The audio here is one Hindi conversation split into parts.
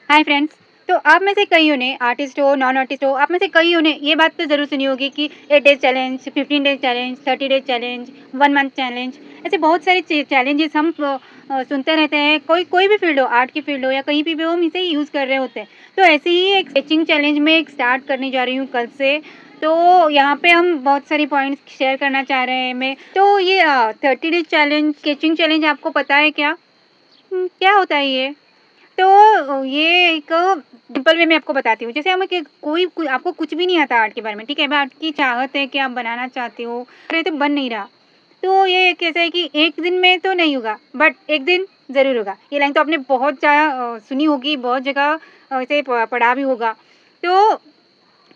Hi friends. तो आप में से कईयों ने आर्टिस्ट हो नॉन आर्टिस्ट हो, आप में से कईयों ने ये बात तो ज़रूर सुनी होगी कि 8 days challenge, 15 days challenge, 30 days challenge, 1 month challenge, ऐसे बहुत सारे चैलेंजेस हम सुनते रहते हैं। कोई कोई भी फील्ड हो, आर्ट की फील्ड हो या कहीं भी हो, हम इसे यूज़ कर रहे होते हैं। तो ऐसे ही एक स्केचिंग चैलेंज में एक स्टार्ट करने जा रही हूँ कल से। तो यहाँ पे हम बहुत सारी पॉइंट्स शेयर करना चाह रहे हैं मैं। तो ये 30 डेज़ चैलेंज, स्केचिंग चैलेंज आपको पता है क्या? क्या होता है ये? तो ये एक सिंपल वे में आपको बताती हूँ। जैसे हमें कि कोई आपको कुछ भी नहीं आता आर्ट के बारे में, ठीक है? आर्ट की चाहत है कि आप बनाना चाहते हो, पर ये तो बन नहीं रहा। तो ये कैसा है कि एक दिन में तो नहीं होगा, बट एक दिन ज़रूर होगा। ये लाइन तो आपने बहुत सुनी होगी, बहुत जगह इसे पढ़ा भी होगा। तो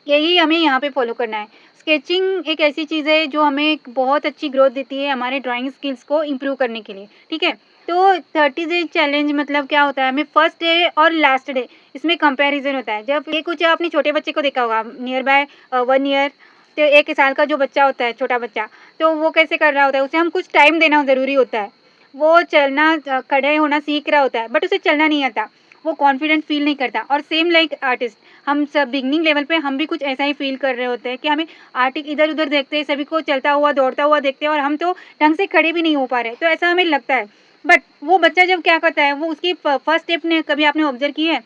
यही हमें यहाँ पे फ़ॉलो करना है। स्केचिंग एक ऐसी चीज़ है जो हमें एक बहुत अच्छी ग्रोथ देती है हमारे ड्राइंग स्किल्स को इम्प्रूव करने के लिए, ठीक है? तो 30 डे चैलेंज मतलब क्या होता है, हमें फर्स्ट डे और लास्ट डे इसमें कंपैरिज़न होता है। जब ये कुछ आपने छोटे बच्चे को देखा होगा नियर बाय 1 ईयर, तो 1 साल का जो बच्चा होता है, छोटा बच्चा, तो वो कैसे कर रहा होता है, उसे हम कुछ टाइम देना ज़रूरी होता है। वो चलना खड़े होना सीख रहा होता है, बट उसे चलना नहीं आता। वो कॉन्फिडेंट फ़ील नहीं करता। और सेम लाइक आर्टिस्ट, हम सब बिगिनिंग लेवल पे हम भी कुछ ऐसा ही फ़ील कर रहे होते हैं कि हमें आर्टिस्ट इधर-उधर देखते हैं, सभी को चलता हुआ, दौड़ता हुआ देखते हैं और हम तो ढंग से खड़े भी नहीं हो पा रहे। तो ऐसा हमें लगता है। बट वो बच्चा जब क्या करता है, वो उसकी फर्स्ट स्टेप ने कभी आपने ऑब्ज़र्व की है?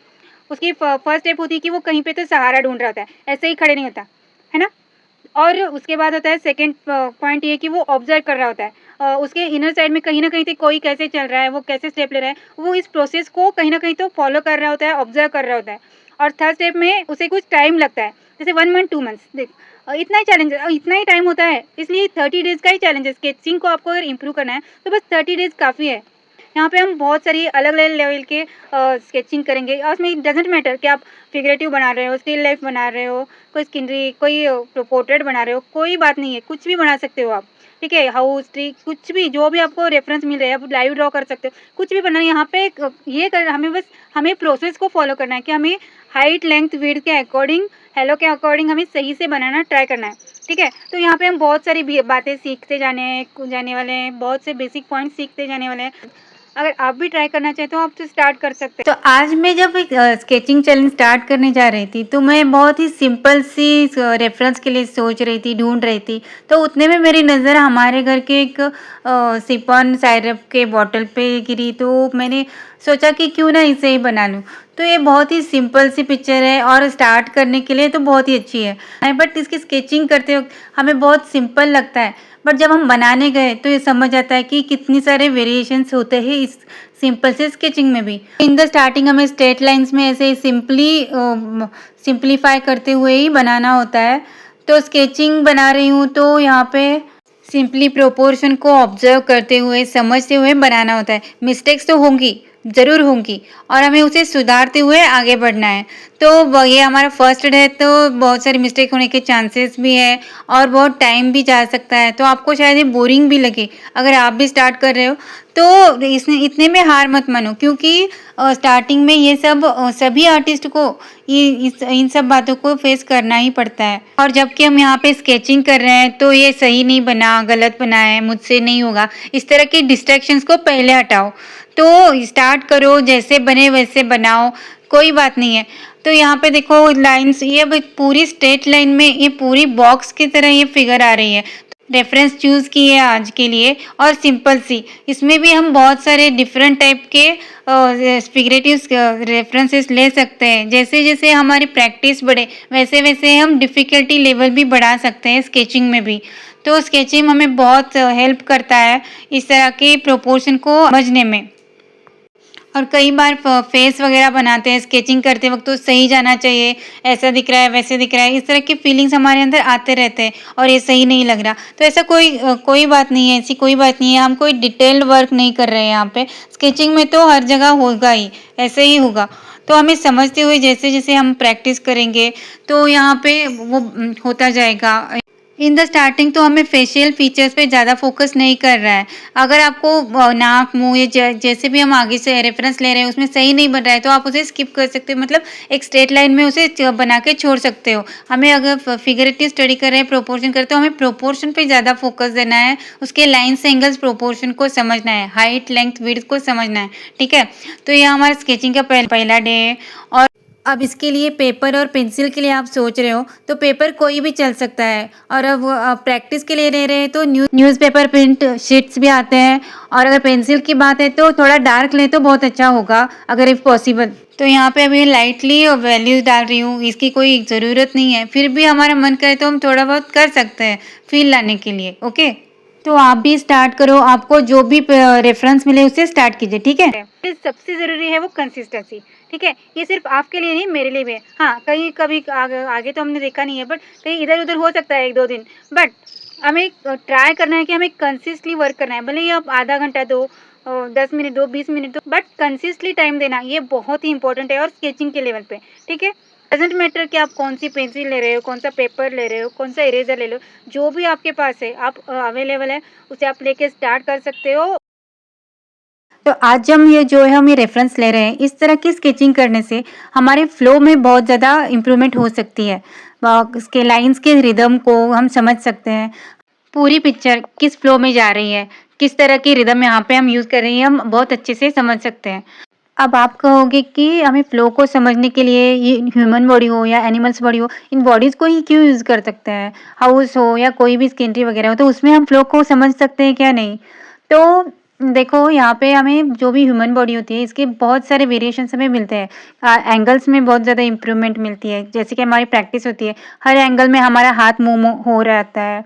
उसकी फर्स्ट स्टेप होती है कि वो कहीं पे तो सहारा ढूँढ रहा होता है, ऐसे ही खड़े नहीं होता, है ना? और उसके बाद होता है सेकंड पॉइंट ये कि वो ऑब्ज़र्व कर रहा होता है। उसके इनर साइड में कहीं न कहीं से कोई कैसे चल रहा है, वो कैसे स्टेप ले रहा है, वो इस प्रोसेस को कहीं न कहीं तो फ़ॉलो कर रहा होता है, ऑब्ज़र्व कर रहा होता है। और थर्ड स्टेप में उसे कुछ टाइम लगता है, जैसे 1 मंथ, 2 मंथ्स देख इतना ही चैलेंज इतना ही टाइम होता है, इसलिए 30 डेज़ का ही चैलेंज है। स्केचिंग को आपको अगर इम्प्रूव करना है, तो बस 30 डेज़ काफ़ी है। यहाँ पे हम बहुत सारी अलग-अलग लेवल के स्केचिंग करेंगे और उसमें इट डज़न्ट मैटर कि आप फिगरेटिव बना रहे हो, स्टिल लाइफ बना रहे हो, कोई स्किनरी, कोई पोर्ट्रेट बना रहे हो, कोई बात नहीं है, कुछ भी बना सकते हो आप, ठीक है? हाउस, ट्री, कुछ भी जो भी आपको रेफ़रेंस मिल रहा है, आप लाइव ड्रॉ कर सकते हो, कुछ भी बनाना है यहाँ पे ये कर हमें बस हमें प्रोसेस को फ़ॉलो करना है कि हमें हाइट, लेंथ, विड्थ के अकॉर्डिंग, हेलो के अकॉर्डिंग हमें सही से बनाना ट्राई करना है, ठीक है? तो यहाँ पे हम बहुत सारी भी बातें सीखते जाने वाले हैं, बहुत से बेसिक पॉइंट्स सीखते जाने वाले हैं। अगर आप भी ट्राई करना चाहें तो आप तो स्टार्ट कर सकते हैं। तो आज मैं जब एक स्केचिंग चैलेंज स्टार्ट करने जा रही थी, तो मैं बहुत ही सिंपल सी रेफरेंस के लिए सोच रही थी, ढूंढ रही थी। तो उतने में मेरी नज़र हमारे घर के एक सिपॉन साइरप के बॉटल पे गिरी, तो मैंने सोचा कि क्यों ना इसे ही बना लूँ। तो ये बहुत ही सिंपल सी पिक्चर है और स्टार्ट करने के लिए तो बहुत ही अच्छी है, बट इसकी स्केचिंग करते वक्त हमें बहुत सिंपल लगता है, बट जब हम बनाने गए तो ये समझ आता है कि कितनी सारे वेरिएशंस होते हैं इस सिंपल से स्केचिंग में भी। इन द स्टार्टिंग हमें स्ट्रेट लाइंस में ऐसे सिंप्लीफाई करते हुए ही बनाना होता है। तो स्केचिंग बना रही हूँ तो यहाँ पे सिंपली प्रोपोर्शन को ऑब्जर्व करते हुए, समझते हुए बनाना होता है। मिस्टेक्स तो होंगी, ज़रूर होंगी, और हमें उसे सुधारते हुए आगे बढ़ना है। तो ये हमारा फर्स्ट डे है, तो बहुत सारी मिस्टेक होने के चांसेस भी है और बहुत टाइम भी जा सकता है। तो आपको शायद ये बोरिंग भी लगे, अगर आप भी स्टार्ट कर रहे हो तो इसने इतने में हार मत मानो, क्योंकि स्टार्टिंग में ये सब सभी आर्टिस्ट को इन सब बातों को फेस करना ही पड़ता है। और जबकि हम यहाँ पे स्केचिंग कर रहे हैं तो ये सही नहीं बना, गलत बना है, मुझसे नहीं होगा, इस तरह के डिस्ट्रैक्शंस को पहले हटाओ। तो स्टार्ट करो, जैसे बने वैसे बनाओ, कोई बात नहीं है। तो यहाँ पे देखो लाइन्स, ये अब पूरी स्ट्रेट लाइन में ये पूरी बॉक्स की तरह ये फिगर आ रही है। रेफरेंस चूज़ की है आज के लिए और सिंपल सी, इसमें भी हम बहुत सारे डिफरेंट टाइप के फिगरेटिव रेफरेंसेस ले सकते हैं। जैसे जैसे हमारी प्रैक्टिस बढ़े वैसे वैसे हम डिफ़िकल्टी लेवल भी बढ़ा सकते हैं स्केचिंग में भी। तो स्केचिंग हमें बहुत हेल्प करता है इस तरह के प्रोपोर्शन को समझने में। और कई बार फेस वगैरह बनाते हैं स्केचिंग करते वक्त, तो सही जाना चाहिए, ऐसा दिख रहा है, वैसे दिख रहा है, इस तरह की फीलिंग्स हमारे अंदर आते रहते हैं और ये सही नहीं लग रहा। तो ऐसा कोई बात नहीं है, ऐसी कोई बात नहीं है, हम कोई डिटेल्ड वर्क नहीं कर रहे हैं यहाँ पे। स्केचिंग में तो हर जगह होगा ही, ऐसे ही होगा। तो हमें समझते हुए जैसे जैसे हम प्रैक्टिस करेंगे तो यहाँ पे वो होता जाएगा। इन द स्टार्टिंग तो हमें फेशियल फीचर्स पे ज़्यादा फोकस नहीं कर रहा है। अगर आपको नाक, मुँह या जैसे भी हम आगे से रेफरेंस ले रहे हैं उसमें सही नहीं बन रहा है तो आप उसे स्किप कर सकते हो, मतलब एक स्ट्रेट लाइन में उसे बना के छोड़ सकते हो। हमें अगर फिगरेटिव स्टडी कर रहे हैं, प्रोपोर्शन करते हो, हमें प्रोपोर्शन पे ज़्यादा फोकस देना है, उसके लाइन्स एंगल्स प्रोपोर्शन को समझना है, हाइट लेंथ विड्थ को समझना है, ठीक है। तो ये हमारा स्केचिंग का पहला डे है। और अब इसके लिए पेपर और पेंसिल के लिए आप सोच रहे हो तो पेपर कोई भी चल सकता है, और अब प्रैक्टिस के लिए ले रहे हैं तो न्यूज़पेपर प्रिंट शीट्स भी आते हैं। और अगर पेंसिल की बात है तो थोड़ा डार्क लें तो बहुत अच्छा होगा अगर इफ़ पॉसिबल। तो यहाँ पे अभी लाइटली वैल्यूज डाल रही हूँ, इसकी कोई ज़रूरत नहीं है, फिर भी हमारा मन करे तो हम थोड़ा बहुत कर सकते हैं फील लाने के लिए। ओके, तो आप भी स्टार्ट करो, आपको जो भी रेफरेंस मिले उससे स्टार्ट कीजिए, ठीक है। फिर सबसे ज़रूरी है वो कंसिस्टेंसी, ठीक है। ये सिर्फ आपके लिए नहीं, मेरे लिए भी है। हाँ, कहीं कभी आगे तो हमने देखा नहीं है, बट कहीं इधर उधर हो सकता है 1-2 दिन, बट हमें ट्राई करना है कि हमें कंसिस्टली वर्क करना है। भले ही आप आधा घंटा दो, 10 मिनट दो, 20 मिनट दो, बट कंसिस्टली टाइम देना ये बहुत ही इंपॉर्टेंट है, और स्केचिंग के लेवल पे, ठीक है। डजेंट मैटर कि आप कौन सी पेंसिल ले रहे हो, कौन सा पेपर ले रहे हो, कौन सा इरेजर ले लो, जो भी आपके पास है, आप अवेलेबल है, उसे आप लेके स्टार्ट कर सकते हो। तो आज हम ये रेफरेंस ले रहे हैं, इस तरह की स्केचिंग करने से हमारे फ्लो में बहुत ज़्यादा इम्प्रूवमेंट हो सकती है। इसके लाइंस के रिदम को हम समझ सकते हैं, पूरी पिक्चर किस फ्लो में जा रही है, किस तरह की रिदम यहाँ पे हम यूज़ कर रहे हैं, हम बहुत अच्छे से समझ सकते हैं। अब आप कहोगे कि हमें फ्लो को समझने के लिए ये ह्यूमन बॉडी हो या एनिमल्स बॉडी हो, इन बॉडीज़ को ही क्यों यूज़ कर सकते हैं? हाउस हो या कोई भी स्केनरी वगैरह हो, तो उसमें हम फ्लो को समझ सकते हैं क्या नहीं? तो देखो, यहाँ पे हमें जो भी ह्यूमन बॉडी होती है इसके बहुत सारे वेरिएशंस हमें मिलते हैं। एंगल्स में बहुत ज़्यादा इम्प्रूवमेंट मिलती है, जैसे कि हमारी प्रैक्टिस होती है, हर एंगल में हमारा हाथ मूव हो रहता है,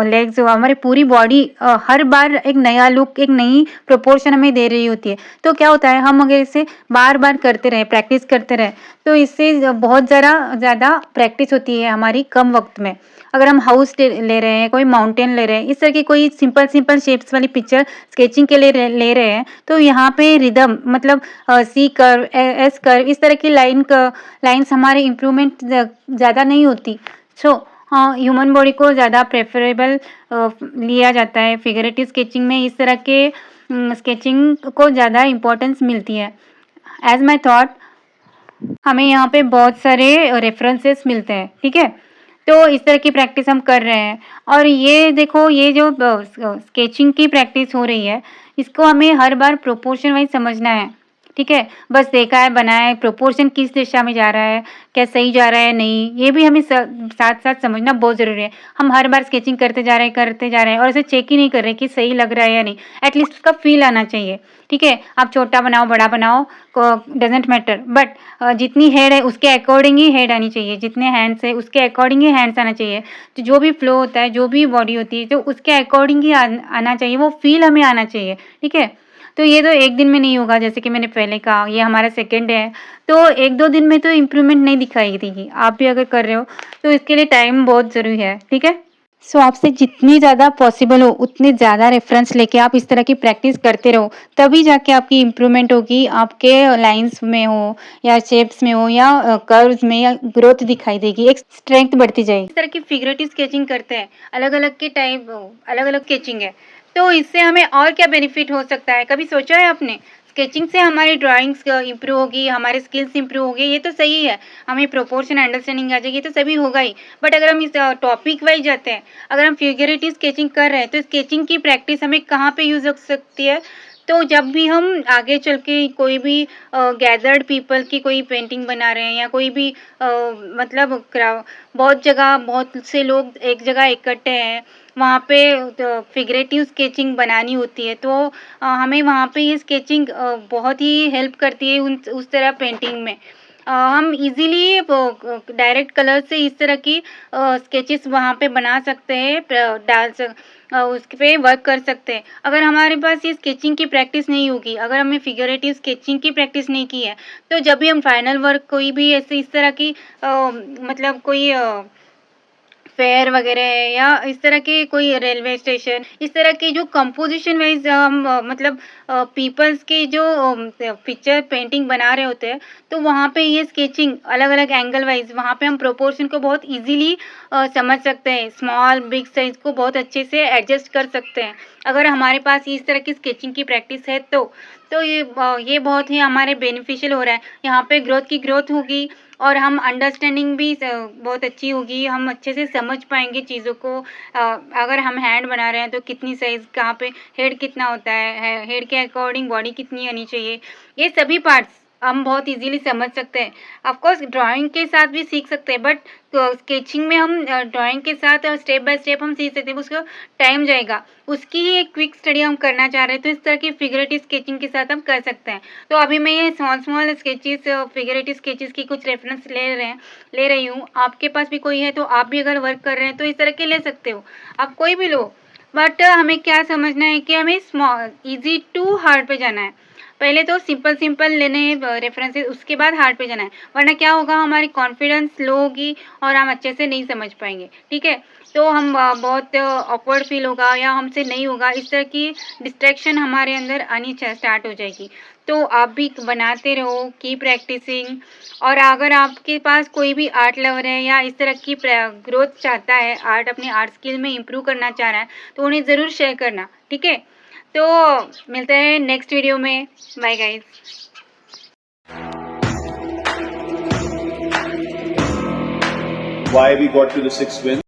लेग्स हो, हमारी पूरी बॉडी हर बार एक नया लुक, एक नई प्रोपोर्शन हमें दे रही होती है। तो क्या होता है, हम अगर इसे बार-बार करते रहें, प्रैक्टिस करते रहें, तो इससे बहुत ज़्यादा प्रैक्टिस होती है हमारी कम वक़्त में। अगर हम हाउस ले रहे हैं, कोई माउंटेन ले रहे हैं, इस तरह की कोई सिंपल शेप्स वाली पिक्चर स्केचिंग के लिए ले रहे हैं, तो यहाँ पे रिदम, मतलब सी कर्व, एस कर्व, इस तरह की लाइन्स हमारे इम्प्रूवमेंट ज़्यादा नहीं होती। सो हाँ, ह्यूमन बॉडी को ज़्यादा प्रेफरेबल लिया जाता है फिगरेटिव स्केचिंग में, इस तरह के स्केचिंग को ज़्यादा इम्पोर्टेंस मिलती है। एज़ माई थॉट, हमें यहाँ पे बहुत सारे रेफरेंसेस मिलते हैं, ठीक है। तो इस तरह की प्रैक्टिस हम कर रहे हैं, और ये देखो, ये जो स्केचिंग की प्रैक्टिस हो रही है, इसको हमें हर बार प्रोपोर्शन वाइज समझना है, ठीक है। बस देखा है, बनाया है, प्रोपोर्शन किस दिशा में जा रहा है, क्या सही जा रहा है नहीं, ये भी हमें साथ साथ समझना बहुत ज़रूरी है। हम हर बार स्केचिंग करते जा रहे हैं और इसे चेक ही नहीं कर रहे कि सही लग रहा है या नहीं। एटलीस्ट उसका फील आना चाहिए, ठीक है। आप छोटा बनाओ, बड़ा बनाओ, डजेंट मैटर, बट जितनी हेड है उसके अकॉर्डिंग ही हेड आनी चाहिए, जितने हैंड्स है उसके अकॉर्डिंग ही हैंड्स आना चाहिए। तो जो भी फ्लो होता है, जो भी बॉडी होती है, तो उसके अकॉर्डिंग ही आना चाहिए, वो फील हमें आना चाहिए, ठीक है। तो ये तो एक दिन में नहीं होगा, जैसे कि मैंने पहले कहा, ये हमारा सेकंड है, तो 1-2 दिन में तो इम्प्रूवमेंट नहीं दिखाई देगी। आप भी अगर कर रहे हो तो इसके लिए टाइम बहुत ज़रूरी है, ठीक है। सो आपसे जितनी ज़्यादा पॉसिबल हो उतने ज़्यादा रेफरेंस लेके आप इस तरह की प्रैक्टिस करते रहो, तभी जाके आपकी इम्प्रूवमेंट होगी, आपके लाइंस में हो या शेप्स में हो या कर्व्स में, या ग्रोथ दिखाई देगी, एक स्ट्रेंथ बढ़ती जाएगी। इस तरह की फिगरेटिव स्केचिंग करते हैं, अलग-अलग के टाइप, अलग-अलग स्केचिंग है, तो इससे हमें और क्या बेनिफिट हो सकता है, कभी सोचा है आपने? स्केचिंग से हमारी ड्राइंग्स इम्प्रूव होगी, हमारे स्किल्स इम्प्रूव होंगे, ये तो सही है, हमें प्रोपोर्शन अंडरस्टैंडिंग आ जाएगी, ये तो सभी होगा ही। बट अगर हम इस टॉपिक वाइज जाते हैं, अगर हम फिगरेटिव स्केचिंग कर रहे हैं, तो स्केचिंग की प्रैक्टिस हमें कहाँ पे यूज़ हो सकती है? तो जब भी हम आगे चल के कोई भी गैदर्ड पीपल की कोई पेंटिंग बना रहे हैं, या कोई भी मतलब बहुत जगह बहुत से लोग एक जगह इकट्ठे हैं, वहाँ पे फिगरेटिव स्केचिंग बनानी होती है, तो हमें वहाँ पे ये स्केचिंग बहुत ही हेल्प करती है उस तरह पेंटिंग में। हम इजीली डायरेक्ट कलर से इस तरह की स्केचेस वहाँ पे बना सकते हैं, उस पे वर्क कर सकते हैं। अगर हमारे पास ये स्केचिंग की प्रैक्टिस नहीं होगी, अगर हमने फिगरेटिव स्केचिंग की प्रैक्टिस नहीं की है, तो जब भी हम फाइनल वर्क कोई भी ऐसे इस तरह की मतलब कोई फेयर वगैरह है या इस तरह के कोई रेलवे स्टेशन, इस तरह की जो कंपोजिशन वाइज़ हम मतलब पीपल्स की जो पिक्चर पेंटिंग बना रहे होते हैं, तो वहाँ पे ये स्केचिंग अलग-अलग एंगल वाइज़ वहाँ पे हम प्रोपोर्शन को बहुत ईज़िली समझ सकते हैं। स्मॉल, बिग साइज़ को बहुत अच्छे से एडजस्ट कर सकते हैं। अगर हमारे पास इस तरह की स्केचिंग की प्रैक्टिस है तो। तो ये बहुत ही हमारे बेनिफिशियल हो रहा है। यहाँ पे ग्रोथ की ग्रोथ होगी और हम अंडरस्टैंडिंग भी बहुत अच्छी होगी, हम अच्छे से समझ पाएँगे चीज़ों को। अगर हम हैंड बना रहे हैं तो कितनी साइज़ कहाँ पे हेड कितना होता है, हेड के अकॉर्डिंग बॉडी कितनी आनी चाहिए, ये सभी पार्ट्स हम बहुत ईज़िली समझ सकते हैं। ऑफ़ कोर्स ड्राइंग के साथ भी सीख सकते हैं बट स्केचिंग में हम ड्राइंग के साथ स्टेप बाय स्टेप हम सीख सकते हैं, उसको टाइम जाएगा। उसकी ही एक क्विक स्टडी हम करना चाह रहे हैं, तो इस तरह की फिगरेटिव स्केचिंग के साथ हम कर सकते हैं। तो अभी मैं ये स्मॉल स्केचेस फिगरेटिव स्केचेस की कुछ रेफरेंस ले रही हूँ। आपके पास भी कोई है तो आप भी अगर वर्क कर रहे हैं तो इस तरह के ले सकते हो। आप कोई भी लो, बट हमें क्या समझना है कि हमें ईज़ी टू हार्ड पे जाना है। पहले तो सिंपल लेने हैं रेफरेंसेस, उसके बाद हार्ड पे जाना है, वरना क्या होगा हमारी कॉन्फिडेंस लो होगी और हम अच्छे से नहीं समझ पाएँगे, ठीक है? तो हम बहुत ऑकवर्ड फ़ील होगा या हमसे नहीं होगा, इस तरह की डिस्ट्रैक्शन हमारे अंदर आनी स्टार्ट हो जाएगी। तो आप भी बनाते रहो, कीप प्रैक्टिसिंग। और अगर आपके पास कोई भी आर्ट लवर है या इस तरह की ग्रोथ चाहता है, अपनी आर्ट स्किल में इम्प्रूव करना चाह रहा है, तो उन्हें ज़रूर शेयर करना, ठीक है? तो मिलते हैं नेक्स्ट वीडियो में। Bye guys. Why we got to the 6 wins.